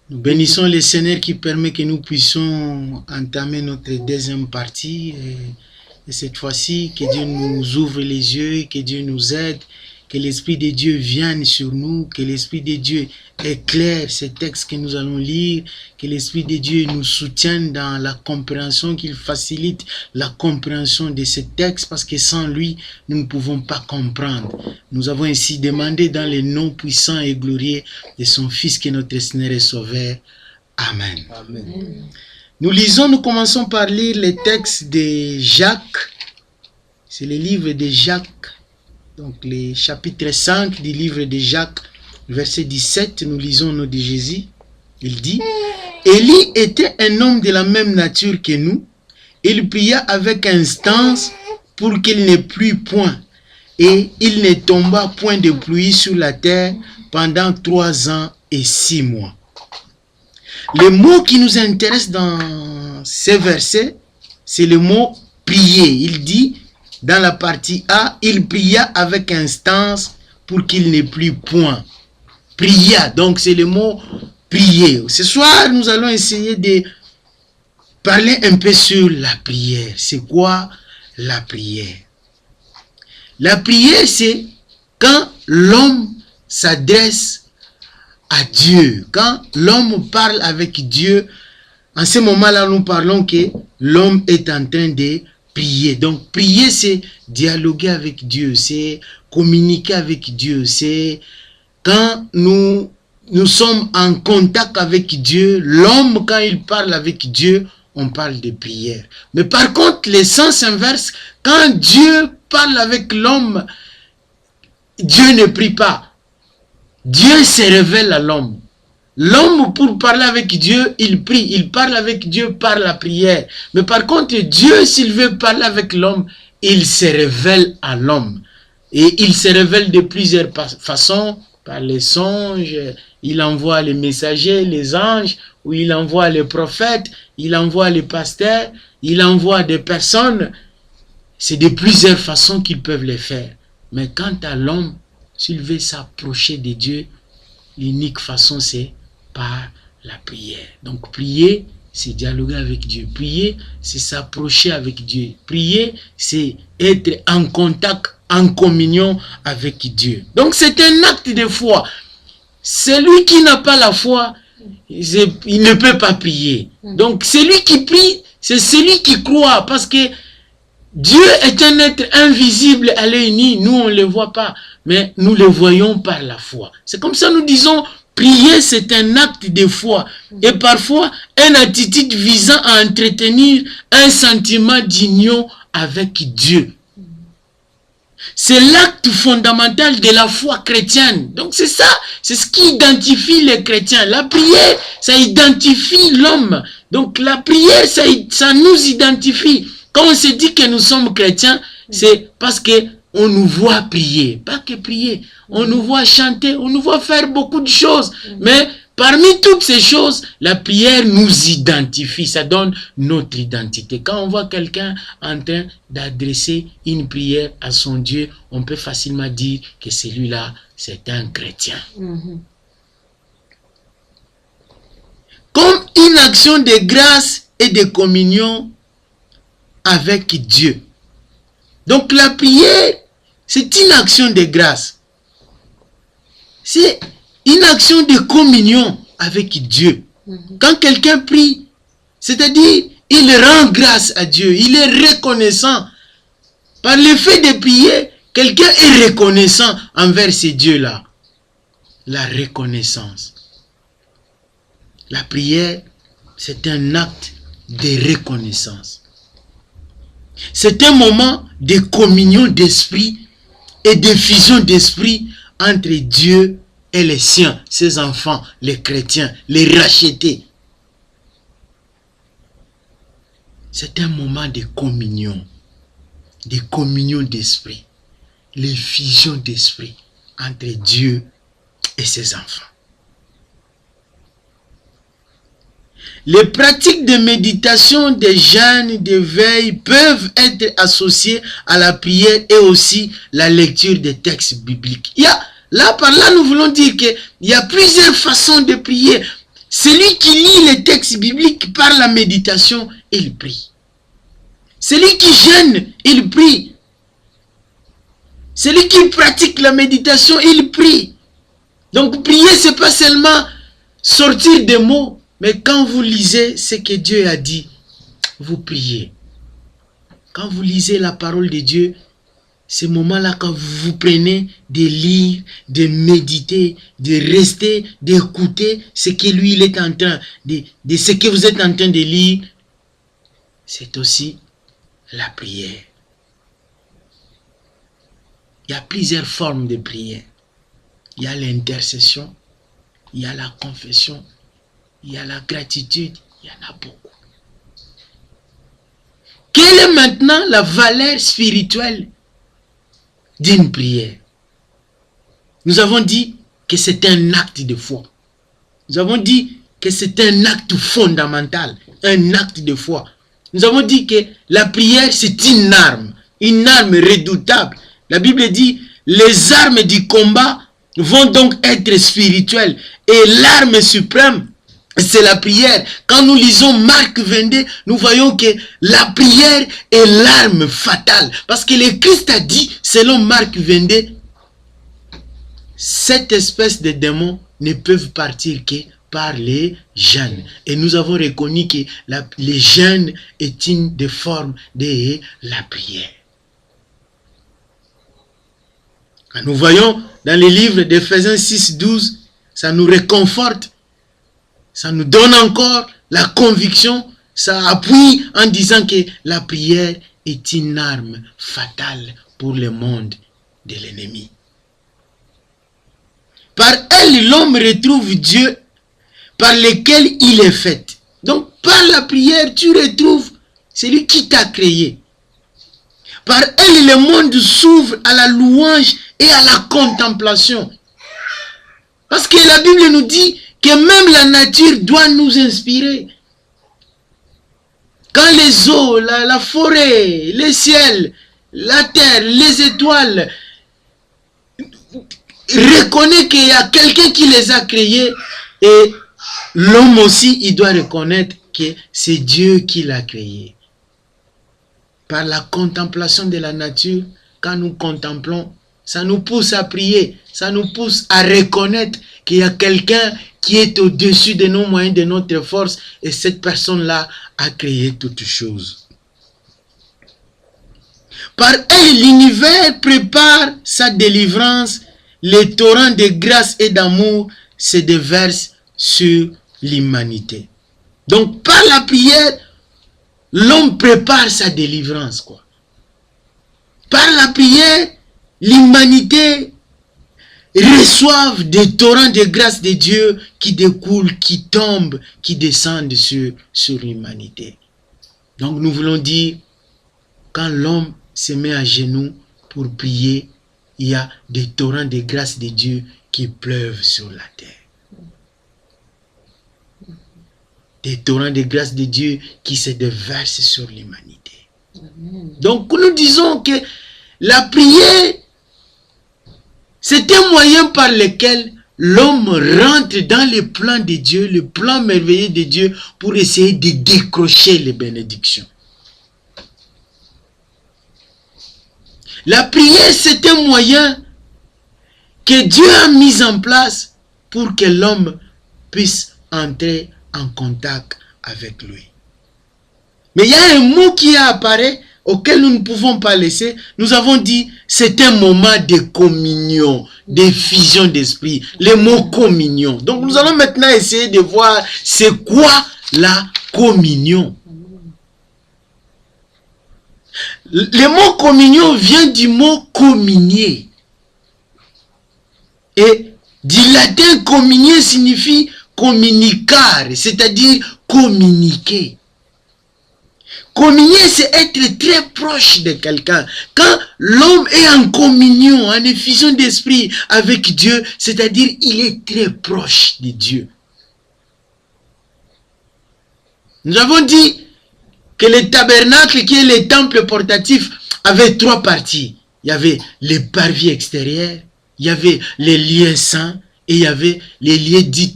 Nous bénissons le Seigneur qui permet que nous puissions entamer notre deuxième partie. Et cette fois-ci, que Dieu nous ouvre les yeux, que Dieu nous aide, que l'Esprit de Dieu vienne sur nous, que l'Esprit de Dieu éclaire ces textes que nous allons lire, que l'Esprit de Dieu nous soutienne dans la compréhension, qu'il facilite la compréhension de ces textes, parce que sans lui, nous ne pouvons pas comprendre. Nous avons ainsi demandé dans le nom puissant et glorieux de son Fils, que notre Seigneur et Sauveur. Amen. Amen. Nous commençons par lire les textes de Jacques. C'est le livre de Jacques. Donc, le chapitre 5 du livre de Jacques, verset 17, nous lisons au nom de Jésus. Il dit, « Élie était un homme de la même nature que nous. Il pria avec instance pour qu'il ne plût point. Et il ne tomba point de pluie sur la terre pendant 3 ans et 6 mois. » Le mot qui nous intéresse dans ces versets, c'est le mot « prier ». Il dit, dans la partie A, il pria avec instance pour qu'il ne plût point. Pria, donc c'est le mot prier. Ce soir, nous allons essayer de parler un peu sur la prière. C'est quoi la prière? La prière, c'est quand l'homme s'adresse à Dieu. Quand l'homme parle avec Dieu, en ce moment-là, nous parlons que l'homme est en train de prier. Donc, prier, c'est dialoguer avec Dieu, c'est communiquer avec Dieu, c'est quand nous sommes en contact avec Dieu, l'homme, quand il parle avec Dieu, on parle de prière. Mais par contre, le sens inverse, quand Dieu parle avec l'homme, Dieu ne prie pas. Dieu se révèle à l'homme. L'homme, pour parler avec Dieu, il prie. Il parle avec Dieu par la prière. Mais par contre, Dieu, s'il veut parler avec l'homme, il se révèle à l'homme. Et il se révèle de plusieurs façons. Par les songes, il envoie les messagers, les anges, ou il envoie les prophètes, il envoie les pasteurs, il envoie des personnes. C'est de plusieurs façons qu'ils peuvent les faire. Mais quant à l'homme, s'il veut s'approcher de Dieu, l'unique façon, c'est par la prière. Donc prier, c'est dialoguer avec Dieu. Prier, c'est s'approcher avec Dieu. Prier, c'est être en contact, en communion avec Dieu. Donc c'est un acte de foi. Celui qui n'a pas la foi, il ne peut pas prier. Donc celui qui prie, c'est celui qui croit, parce que Dieu est un être invisible à l'œil nu. Nous, on ne le voit pas, mais nous le voyons par la foi. C'est comme ça nous disons, prier, c'est un acte de foi. Et parfois, une attitude visant à entretenir un sentiment d'union avec Dieu. C'est l'acte fondamental de la foi chrétienne. Donc c'est ça, c'est ce qui identifie les chrétiens. La prière, ça identifie l'homme. Donc la prière, ça nous identifie. Quand on se dit que nous sommes chrétiens, c'est parce que on nous voit prier. Pas que prier, on nous voit chanter, on nous voit faire beaucoup de choses. Mais parmi toutes ces choses, la prière nous identifie, ça donne notre identité. Quand on voit quelqu'un en train d'adresser une prière à son Dieu, on peut facilement dire que celui-là, c'est un chrétien. Comme une action de grâce et de communion avec Dieu. Donc la prière, c'est une action de grâce. C'est une action de communion avec Dieu. Quand quelqu'un prie, c'est-à-dire, il rend grâce à Dieu, il est reconnaissant. Par le fait de prier, quelqu'un est reconnaissant envers ce Dieu-là. La reconnaissance. La prière, c'est un acte de reconnaissance. C'est un moment de communion d'esprit et de fusion d'esprit entre Dieu et les siens, ses enfants, les chrétiens, les rachetés. C'est un moment de communion d'esprit, les fusions d'esprit entre Dieu et ses enfants. Les pratiques de méditation, de jeûne, de veille peuvent être associées à la prière et aussi la lecture des textes bibliques. Là, par là, nous voulons dire qu'il y a plusieurs façons de prier. Celui qui lit les textes bibliques par la méditation, il prie. Celui qui jeûne, il prie. Celui qui pratique la méditation, il prie. Donc prier, ce n'est pas seulement sortir des mots, mais quand vous lisez ce que Dieu a dit, vous priez. Quand vous lisez la parole de Dieu, ce moment-là, quand vous prenez de lire, de méditer, de rester, d'écouter ce que lui il est en train de ce que vous êtes en train de lire, c'est aussi la prière. Il y a plusieurs formes de prière. Il y a l'intercession, il y a la confession, il y a la gratitude, il y en a beaucoup. Quelle est maintenant la valeur spirituelle d'une prière? Nous avons dit que c'est un acte de foi. Nous avons dit que c'est un acte fondamental, un acte de foi. Nous avons dit que la prière, c'est une arme redoutable. La Bible dit, les armes du combat vont donc être spirituelles. Et l'arme suprême, c'est la prière. Quand nous lisons Marc 22, nous voyons que la prière est l'arme fatale. Parce que le Christ a dit, selon Marc 22, cette espèce de démons ne peuvent partir que par les jeûnes. Et nous avons reconnu que les jeûnes est une des formes de la prière. Quand nous voyons dans les livres d'Éphésiens 6, 12, ça nous réconforte, ça nous donne encore la conviction, ça appuie en disant que la prière est une arme fatale pour le monde de l'ennemi. Par elle, l'homme retrouve Dieu par lequel il est fait. Donc, par la prière, tu retrouves celui qui t'a créé. Par elle, le monde s'ouvre à la louange et à la contemplation. Parce que la Bible nous dit que même la nature doit nous inspirer. Quand les eaux, la forêt, les ciels, la terre, les étoiles reconnaissent qu'il y a quelqu'un qui les a créés, et l'homme aussi, il doit reconnaître que c'est Dieu qui l'a créé. Par la contemplation de la nature, quand nous contemplons, ça nous pousse à prier, ça nous pousse à reconnaître qu'il y a quelqu'un qui est au-dessus de nos moyens, de notre force, et cette personne-là a créé toutes choses. Par elle, l'univers prépare sa délivrance, les torrents de grâce et d'amour se déversent sur l'humanité. Donc, par la prière, l'homme prépare sa délivrance, quoi. Par la prière, l'humanité reçoit des torrents de grâce de Dieu qui découlent, qui tombent, qui descendent sur l'humanité. Donc nous voulons dire, quand l'homme se met à genoux pour prier, il y a des torrents de grâce de Dieu qui pleuvent sur la terre. Des torrents de grâce de Dieu qui se déversent sur l'humanité. Donc nous disons que la prière, c'est un moyen par lequel l'homme rentre dans le plan de Dieu, le plan merveilleux de Dieu, pour essayer de décrocher les bénédictions. La prière, c'est un moyen que Dieu a mis en place pour que l'homme puisse entrer en contact avec lui. Mais il y a un mot qui apparaît auquel nous ne pouvons pas laisser. Nous avons dit, c'est un moment de communion, de fusion d'esprit. Le mot communion. Donc nous allons maintenant essayer de voir c'est quoi la communion. Le mot communion vient du mot communier. Et du latin communier signifie communicare, c'est-à-dire communiquer. Communier, c'est être très proche de quelqu'un. Quand l'homme est en communion, en effusion d'esprit avec Dieu, c'est-à-dire il est très proche de Dieu. Nous avons dit que le tabernacle, qui est le temple portatif, avait trois parties. Il y avait les parvis extérieurs, il y avait les lieux saints et il y avait les lieux dits